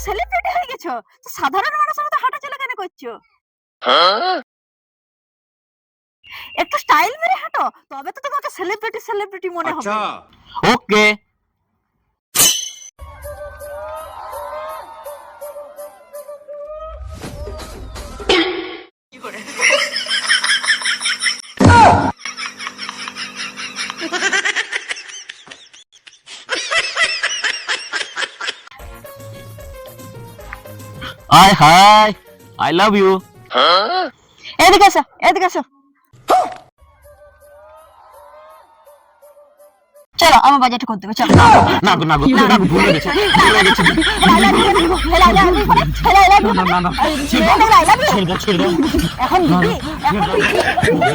Celebrity হয়ে গেছো, তো সাধারণ মানুষের মতো হাঁটাচলা কেন করছো? একটু স্টাইল মেরে হাঁটো, তবে তো তোমাকে সেলিব্রিটি সেলিব্রিটি মনে হবে। Okay. Hi hi, I love you. এদিকে আসো, এদিকে আসো। চলো আমার বাজারটা করতে হবে, চলো। না গো না গো না গো, ভুল হয়ে গেছে, ভুল হয়ে গেছে। না না না, ছেড়ে দাও। এখন দিদি, এখন দিদি।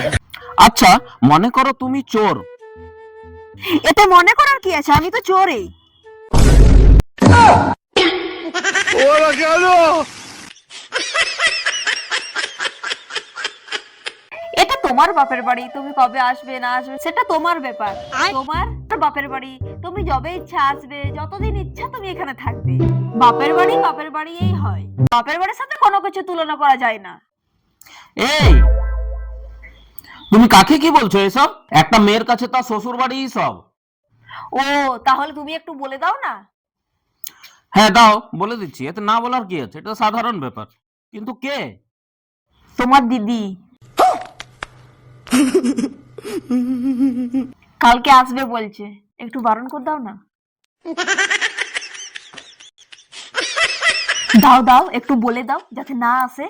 আচ্ছা, মনে করো তুমি চোর। এতে মনে করার কি আছে, আমি তো চোরই। এটা তোমার বাপের বাড়ি, তুমি কবে আসবে না আসবে সেটা তোমার ব্যাপার। তোমার বাপের বাড়ি, তুমি যবে ইচ্ছা আসবে, যতদিন ইচ্ছা তুমি এখানে থাকবে। বাপের বাড়িই হয়, বাপের বাড়ির সাথে কোনো কিছু তুলনা করা যায় না। এই, তুমি কাকে কি বলছো এসব? একটা মেয়ের কাছে তার শ্বশুর বাড়িই সব। ও, তাহলে তুমি একটু বলে দাও না। হ্যাঁ দাও, বলে দিচ্ছি, এতে না বলার কি আছে, এটা সাধারণ ব্যাপার। কিন্তু কে? তোমার দিদি। কালকে আসবে বলছে, একটু বারণ করে দাও না। দাও দাও, একটু বলে দাও যাতে না আসে।